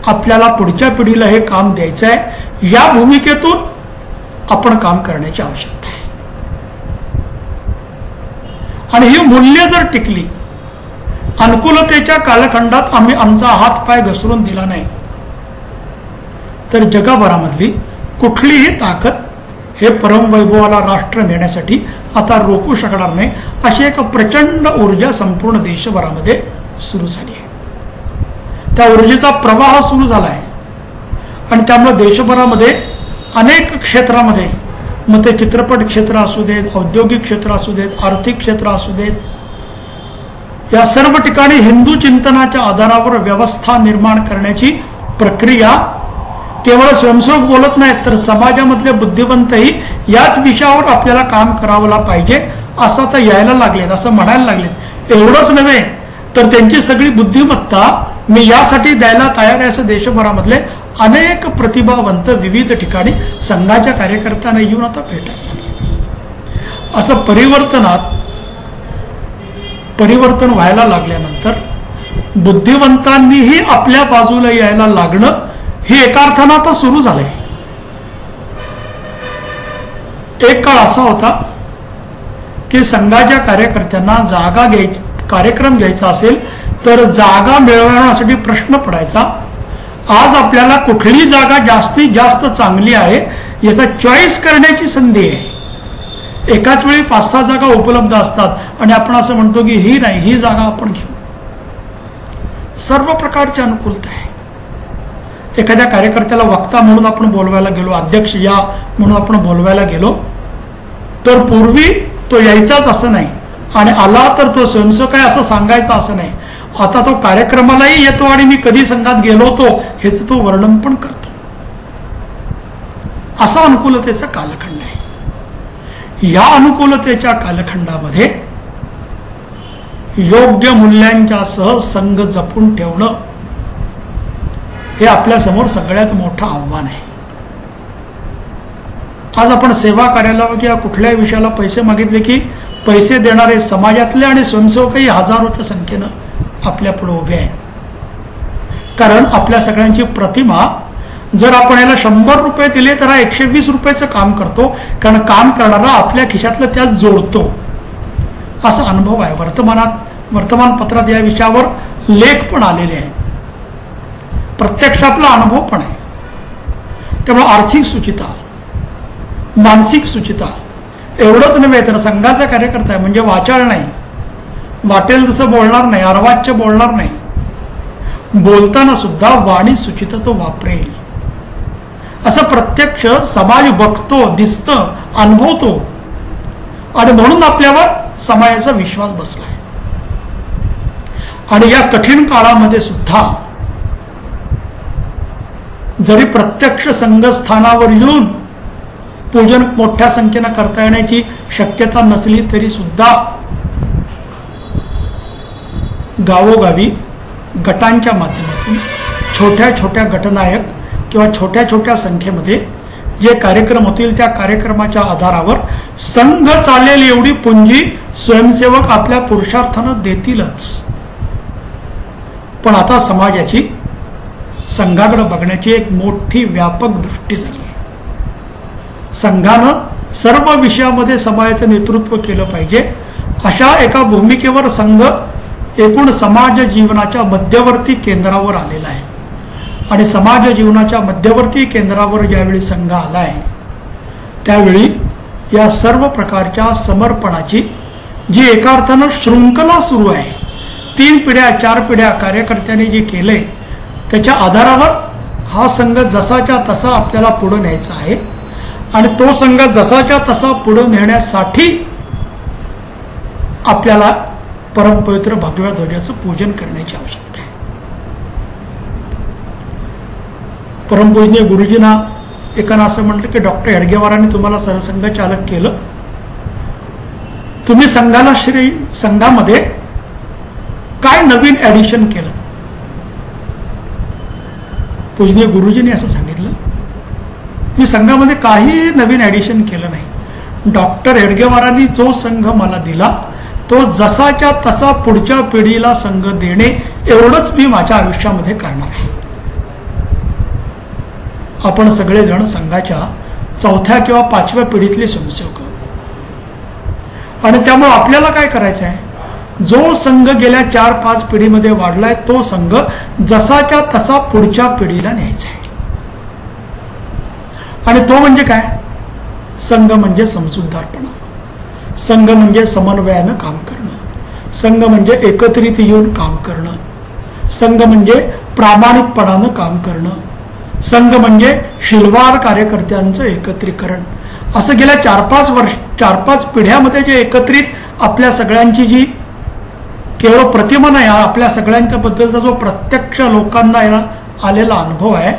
[SPEAKER 4] आपल्याला पुढच्या पिढीला हे काम द्यायचं आहे. या भूमिकेतून आपण काम करण्याची आवश्यकता आहे. आणि ही मूल्य जर टिकली, अनुकूलतेच्या कालखंडात आम्ही आमचा हात पाय घसरून दिला नाही तर जगभरामधली कुठलीही ताकद हे परमवैभवाला राष्ट्र नेण्यासाठी आता रोखू शकणार नाही. अशी एक प्रचंड ऊर्जा संपूर्ण देशभरामध्ये सुरू झाली आहे. त्या ऊर्जेचा प्रवाह सुरू झाला आहे आणि त्यामुळे देशभरामध्ये अनेक क्षेत्रामध्ये, मग ते चित्रपट क्षेत्र असू देत, औद्योगिक क्षेत्र असू देत, आर्थिक क्षेत्र असू देत, या सर्व ठिकाणी हिंदू चिंतनाच्या आधारावर व्यवस्था निर्माण करण्याची प्रक्रिया केवळ स्वयंसेवक बोलत नाहीत तर समाजामधले बुद्धिवंतही याच विषयावर आपल्याला काम करावं पाहिजे असं आता यायला लागलेत, असं म्हणायला लागलेत. एवढंच नव्हे तर त्यांची सगळी बुद्धिमत्ता मी यासाठी द्यायला तयार आहे असं देशभरामधले अनेक प्रतिभावंत विविध ठिकाणी संघाच्या कार्यकर्त्यांना येऊन आता भेटायला लागले. असं परिवर्तन व्हायला लागल्यानंतर बुद्धिवंतांनीही आपल्या बाजूला यायला लागणं हे एका अर्थानं आता सुरू झालंय. एक काळ असा होता की संघाच्या कार्यकर्त्यांना जागा घ्यायची, कार्यक्रम घ्यायचा असेल तर जागा मिळवण्यासाठी प्रश्न पडायचा. आज आपल्याला कुठली जागा जास्तीत जास्त चांगली आहे याचा चॉईस करण्याची संधी आहे. एकाच वेळी 5-6 जागा उपलब्ध असतात आणि आपण असं म्हणतो की ही नाही, ही जागा आपण घेऊ. सर्व प्रकारची अनुकूलता आहे. एखाद्या कार्यकर्त्याला वक्ता म्हणून आपण बोलवायला गेलो, अध्यक्ष या म्हणून आपण बोलवायला गेलो, तर पूर्वी तो यायचाच असं नाही आणि आला तर तो स्वयंसेवक आहे असं सांगायचं असं नाही. आता तो कार्यक्रमालाही येतो आणि मी कधी संघात गेलो होतो हेच तो वर्णन पण करतो. असा अनुकूलतेचा कालखंड आहे. या अनुकूलतेच्या कालखंडामध्ये योग्य मूल्यांच्या सह संघ जपून ठेवणं हे आपल्या समोर सगळ्यात मोठं आव्हान आहे. आज आपण सेवा कार्याला किंवा कुठल्याही विषयाला पैसे मागितले की पैसे देणारे समाजातले आणि स्वयंसेवकही हजारोच्या संख्येनं आपल्या पुढे उभे आहेत. कारण आपल्या सगळ्यांची प्रतिमा, जर आपण याला 100 रुपये दिले तर हा 120 रुपयाचं काम करतो, कारण काम करणारा आपल्या खिशातलं त्यात जोडतो, असा अनुभव आहे. वर्तमानपत्रात या विषयावर लेख पण आलेले आहेत, प्रत्यक्ष आपला अनुभव पण आहे. त्यामुळे आर्थिक सुचिता, मानसिक सुचिता एवढंच नव्हे तर संघाचा कार्यकर्ता आहे म्हणजे वाचाळ नाही, वाटेल तसं बोलणार नाही, अर्वाच्य बोलणार नाही. बोलताना सुद्धा वाणी सुचिता तो वापरेल. असं प्रत्यक्ष समाज बघतो, दिसतं, अनुभवतो आणि म्हणून आपल्यावर समाजाचा विश्वास बसलाय. आणि या कठीण काळामध्ये सुद्धा जरी प्रत्यक्ष संघस्थानावर येऊन पूजन मोठ्या संख्येनं करता येण्याची शक्यता नसली तरी सुद्धा गावोगावी गटांच्या माध्यमातून छोट्या छोट्या गटनायक किंवा छोट्या छोट्या संख्येमध्ये जे कार्यक्रम होतील त्या कार्यक्रमाच्या आधारावर संघ चालेल एवढी पुंजी स्वयंसेवक आपल्या पुरुषार्थानं देतीलच. पण आता समाजाची संघाकडे बघण्याची एक मोठी व्यापक दृष्टी झाली आहे. संघानं सर्व विषयामध्ये समाजाचं नेतृत्व केलं पाहिजे अशा एका भूमिकेवर संघ एकूण समाज जीवनाच्या मध्यवर्ती केंद्रावर आलेला आहे. आणि समाज जीवनाच्या मध्यवर्ती केंद्रावर ज्यावेळी संघ आलाय त्यावेळी या सर्व प्रकारच्या समर्पणाची जी एका अर्थानं शृंखला सुरू आहे, 3 पिढ्या 4 पिढ्या कार्यकर्त्यांनी जे केलंय त्याच्या आधारावर हा संघ जसाच्या तसा आपल्याला पुढे न्यायचा आहे. आणि तो संघ जसाच्या तसा पुढे नेण्यासाठी आपल्याला परमपवित्र भगव्या ध्वजाचं पूजन करण्याची आवश्यकता आहे. परमपूजनीय गुरुजींना एकानं असं म्हटलं की डॉक्टर हेडगेवारांनी तुम्हाला सरसंघ चालक केलं, तुम्ही संघामध्ये काय नवीन ऍडिशन केलं? पूजनीय गुरुजींनी असं सांगितलं, मी संघामध्ये काही नवीन ऍडिशन केलं नाही. डॉक्टर हेडगेवारांनी जो संघ मला दिला तो जसाच्या तसा पुढच्या पिढीला संघ देणे एवढंच मी माझ्या आयुष्यामध्ये करणार आहे. आपण सगळेजण संघाच्या 4थ्या किंवा 5व्या पिढीतले स्वयंसेवक आणि त्यामुळे आपल्याला काय करायचं आहे, जो संघ गेल्या 4-5 पिढीमध्ये वाढलाय तो संघ जसाच्या तसा पुढच्या पिढीला न्यायचा आहे. आणि तो म्हणजे काय? संघ म्हणजे समजूतदारपणा, संघ म्हणजे समन्वयानं काम करणं, संघ म्हणजे एकत्रित येऊन काम करणं, संघ म्हणजे प्रामाणिकपणानं काम करणं, संघ म्हणजे शिलवार कार्यकर्त्यांचं एकत्रीकरण. असं गेल्या 4-5 पिढ्यामध्ये जे एकत्रित आपल्या सगळ्यांची जी केवळ प्रतिमा नाही, आपल्या सगळ्यांच्या बद्दलचा जो प्रत्यक्ष लोकांना आलेला अनुभव आहे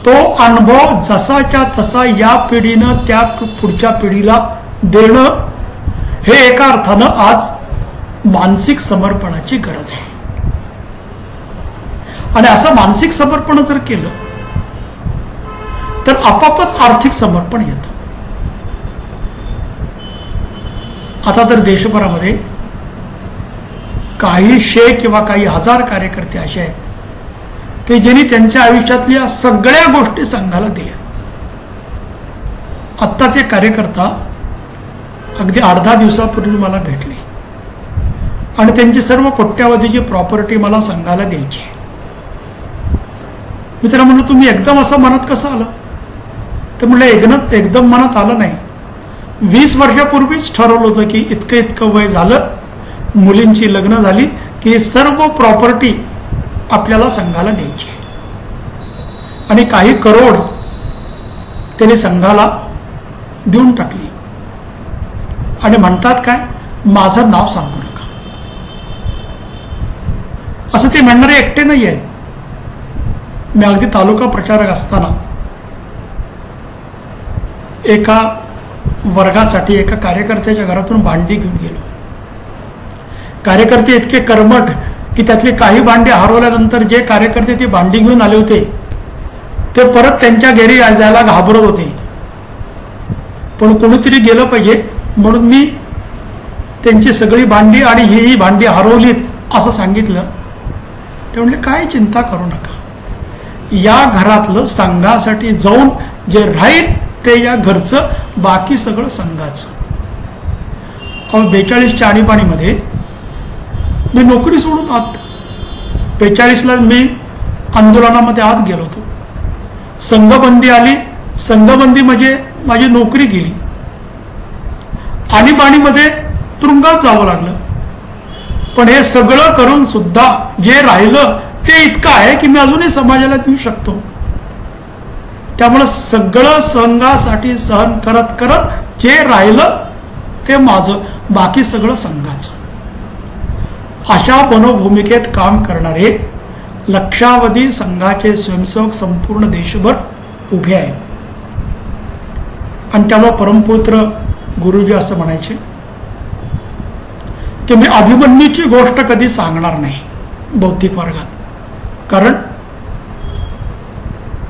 [SPEAKER 4] तो अनुभव जसाच्या तसा या पिढीनं त्या पुढच्या पिढीला देणं हे एका अर्थानं आज मानसिक समर्पणाची गरज आहे. आणि असं मानसिक समर्पण जर केलं तर आपापच आर्थिक समर्पण येतं. आता तर देशभरामध्ये काही 100 किंवा काही 1000 कार्यकर्ते असे आहेत की ज्यांनी त्यांच्या आयुष्यातल्या सगळ्या गोष्टी संघाला दिल्या. आत्ताच एक कार्यकर्ता अगदी 8-10 दिवसापूर्वी मला भेटले आणि त्यांची सर्व कोट्यावधीची प्रॉपर्टी मला संघाला द्यायची. मी त्याला म्हणलं तुम्ही एकदम असं मनात कसं आलं? तर म्हणलं एकदम मनात आलं नाही. 20 वर्षापूर्वीच ठरवलं होतं की इतकं वय झालं, मुलींची लग्न झाली की सर्व प्रॉपर्टी आपल्याला संघाला द्यायची आणि काही करोड त्याने संघाला देऊन टाकली. आणि म्हणतात काय, माझं नाव सांगू नका. असं ते म्हणणारे एकटे नाही आहेत. मी अगदी तालुका प्रचारक असताना एका वर्गासाठी एका कार्यकर्त्याच्या घरातून भांडी घेऊन गेलो. कार्यकर्ते इतके कर्मठ की त्यातली काही भांडी हरवल्यानंतर जे कार्यकर्ते ती भांडी घेऊन आले होते ते परत त्यांच्या घरी जायला घाबरत होते. पण कोणीतरी गेलं पाहिजे म्हणून मी त्यांची सगळी भांडी आणि ही भांडी हरवलीत असं सांगितलं. ते म्हणले काय चिंता करू नका, या घरातलं संघासाठी जाऊन जे राहील ते या घरचं, बाकी सगळं संघाचं. 42च्या आणीबाणीमध्ये मी नोकरी सोडून 42ला मी आंदोलनामध्ये आत गेलो होतो. संघबंदी आली, संघबंदी म्हणजे माझी नोकरी गेली. आणीबाणीमध्ये तुरुंगात जावं लागलं. पण हे सगळं करून सुद्धा जे राहिलं ते इतकं आहे की मी अजूनही समाजाला देऊ शकतो. त्यामुळं सगळं संघासाठी सहन करत करत जे राहिलं ते माझं, बाकी सगळं संघाचं. अशा मनोभूमिकेत काम करणारे लक्षावधी संघाचे स्वयंसेवक संपूर्ण देशभर उभे आहेत. आणि त्यामुळे परमपुत्र गुरुजी असं म्हणायचे की मी अभिमन्यूची गोष्ट कधी सांगणार नाही बौद्धिक वर्गात, कारण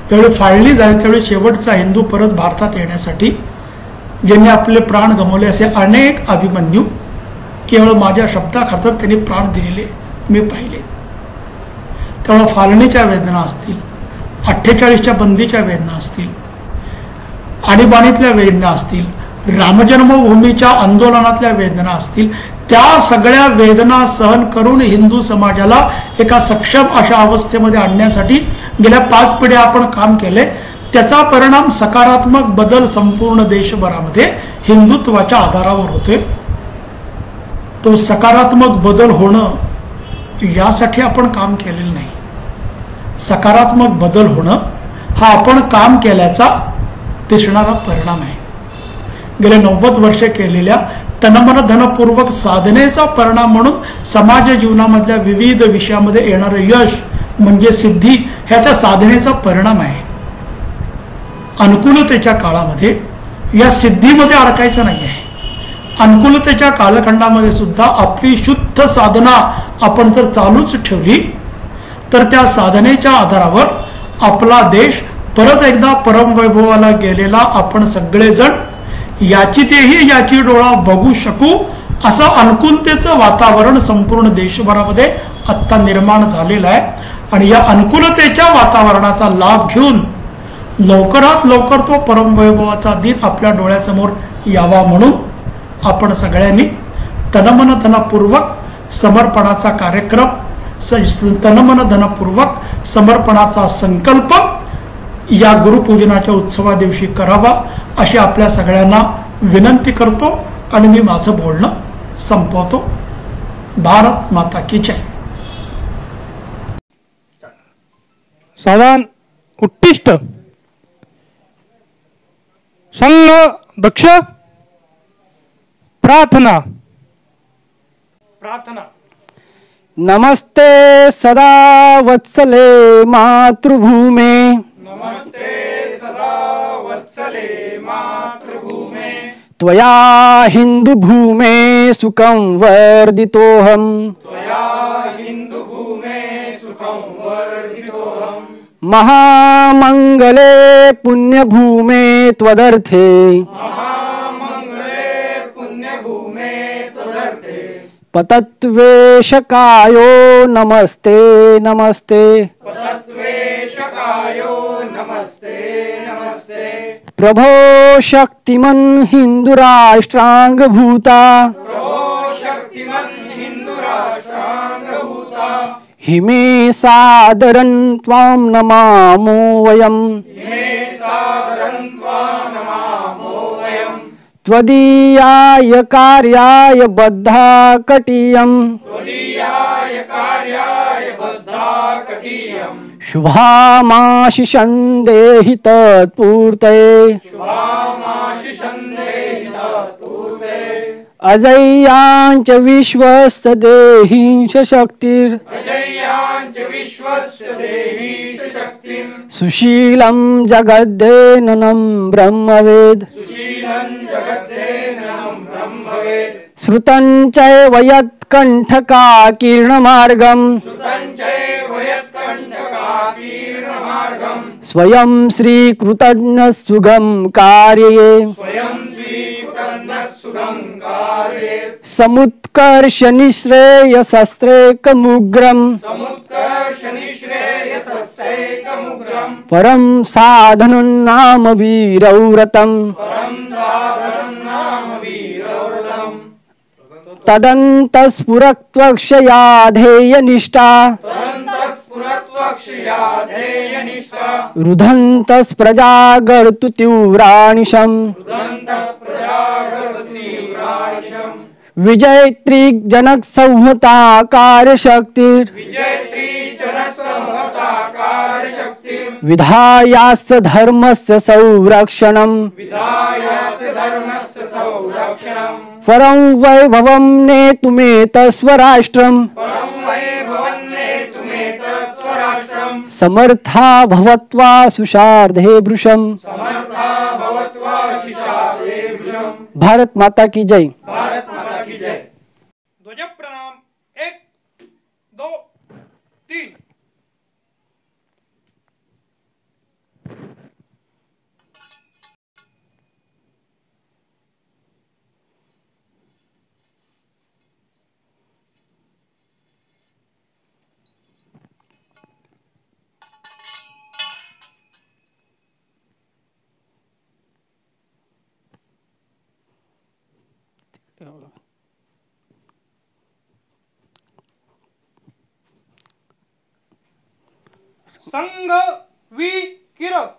[SPEAKER 4] त्यावेळी फाळली जाईल त्यावेळी शेवटचा हिंदू परत भारतात येण्यासाठी ज्यांनी आपले प्राण गमावले असे अनेक अभिमन्यू केवळ माझ्या शब्दाखातर त्यांनी प्राण दिलेले मी पाहिले. त्यामुळे फाळणीच्या वेदना असतील, 48च्या बंदीच्या वेदना असतील, आणीबाणीतल्या वेदना असतील, रामजन्मभूमीच्या आंदोलनातल्या वेदना असतील, त्या सगळ्या वेदना सहन करून हिंदू समाजाला एका सक्षम अशा अवस्थेमध्ये आणण्यासाठी गेल्या 5 पिढ्या आपण काम केले. त्याचा परिणाम सकारात्मक बदल संपूर्ण देशभरामध्ये हिंदुत्वाच्या आधारावर होतोय. तो सकारात्मक बदल होणं यासाठी आपण काम केलेलं नाही. सकारात्मक बदल होणं हा आपण काम केल्याचा दिसणारा परिणाम आहे. गेल्या 90 वर्षे केलेल्या तनमन धनपूर्वक साधनेचा परिणाम म्हणून समाज जीवनामधल्या विविध विषयामध्ये येणारं यश म्हणजे सिद्धी, ह्या त्या साधनेचा परिणाम आहे. अनुकूलतेच्या काळामध्ये या सिद्धीमध्ये अडकायचं नाही आहे. अनुकूलतेच्या कालखंडामध्ये सुद्धा आपली शुद्ध साधना आपण जर चालूच ठेवली तर त्या साधनेच्या आधारावर आपला देश परत एकदा परमवैभवाला गेलेला आपण सगळेजण याची तेही याची डोळा बघू शकू असं अनुकूलतेचं वातावरण संपूर्ण देशभरामध्ये आत्ता निर्माण झालेलं आहे. आणि या अनुकूलतेच्या वातावरणाचा लाभ घेऊन लवकरात लवकर तो परमवैभवाचा दिन आपल्या डोळ्यासमोर यावा म्हणून आपण सगळ्यांनी तनमन धनपूर्वक समर्पणाचा कार्यक्रम, तनमन धनपूर्वक समर्पणाचा संकल्प या गुरुपूजनाच्या उत्सवा दिवशी करावा अशी आपल्या सगळ्यांना विनंती करतो आणि मी माझं बोलणं संपवतो. भारत माता की जय.
[SPEAKER 1] साधारण उत्तिष्ठ संघ दक्ष प्रार्थना.
[SPEAKER 3] नमस्ते सदा वत्सले मातृभूमे,
[SPEAKER 1] नमस्ते सदा वत्सले मातृभूमे,
[SPEAKER 3] त्वया हिंदुभूमे सुखं वर्धितोऽहम्,
[SPEAKER 1] त्वया हिंदुभूमे सुखं वर्धितोऽहम्,
[SPEAKER 3] महामंगले पुण्यभूमे त्वदर्थे,
[SPEAKER 1] महामंगले पुण्यभूमे त्वदर्थे,
[SPEAKER 3] पतत्वेशकायो नमस्ते नमस्ते,
[SPEAKER 1] पतत्वेशकायो नमस्ते नमस्ते.
[SPEAKER 3] प्रभो शक्तिमन् हिंदुराष्ट्रांगभूता
[SPEAKER 1] प्रभो शक्तिमन् हिन्दुराष्ट्राङ्गभूता
[SPEAKER 3] हिमे सादरन् त्वां नमामो वयम्
[SPEAKER 1] इमे सादरं त्वां नमामो वयम्
[SPEAKER 3] त्वदीयाय कार्याय बद्धा कटीयम्
[SPEAKER 1] त्वदीयाय कार्याय बद्धा कटीयम्
[SPEAKER 3] शुभामाशिषं देहि तत्पूर्तये
[SPEAKER 1] शुभामाशिषं देहि तत्पूर्ते
[SPEAKER 3] अजय्याञ्च विश्वस्य देहींश शक्तिर्
[SPEAKER 1] अजय्याञ्च विश्वस्य देवी च शक्तिम्
[SPEAKER 3] सुशीलं जगद्देननं ब्रह्मवेद
[SPEAKER 1] सुशीलं जगद्देनं ब्रह्मवेत्
[SPEAKER 3] श्रुतं चैव यत्कण्ठकाकीर्णमार्गम्
[SPEAKER 1] सुतं चैव यत्कण्टकाकीर्णमार्गम्
[SPEAKER 3] स्वयं श्रीकृतज्ञ सुगं कार्यये
[SPEAKER 1] स्वयं स्वीकृतन्नः सुगं कारयेत्
[SPEAKER 3] समुत्कर्ष निःश्रेयसस्त्रेकमुग्रम्
[SPEAKER 1] समुत्कर्षनिःश्रेयसस्यैकमुग्रम्
[SPEAKER 3] परं साधनं नाम वीरव्रतम्
[SPEAKER 1] परं साधनं नाम वीरव्रतम्
[SPEAKER 3] तदन्तस्फुरत्वक्षया ध्येयनिष्ठा
[SPEAKER 1] परन्तस्फुरत्वक्षया ध्येयनिष्ठा
[SPEAKER 3] रुधन्तस्प्रजागर्तु तीव्रानिशम्
[SPEAKER 1] रुदन्तः प्रजागर्तीव्राणिशम्
[SPEAKER 3] विजयत्रिजनकसंहताकारशक्तिर्
[SPEAKER 1] विजयत्री जनसंहताकारशक्तिम्
[SPEAKER 3] विधायास्य धर्मस्य संरक्षणम्
[SPEAKER 1] विधायास्य धर्मस्य संरक्षणम्
[SPEAKER 3] परं वैभवं नेतुमेतस्वराष्ट्रम्
[SPEAKER 1] परं वैभवन्नेतुमेतत् स्वराष्ट्रम्
[SPEAKER 3] समर्था भवत्वा सुशार्धे भृशम्
[SPEAKER 1] समर्था भवत्वा शिशादेभ्यम्।
[SPEAKER 3] भारत माता की जय।
[SPEAKER 1] भारत माता की जय।
[SPEAKER 5] ध्वज प्रणाम 1 2 3। संघ वी किरक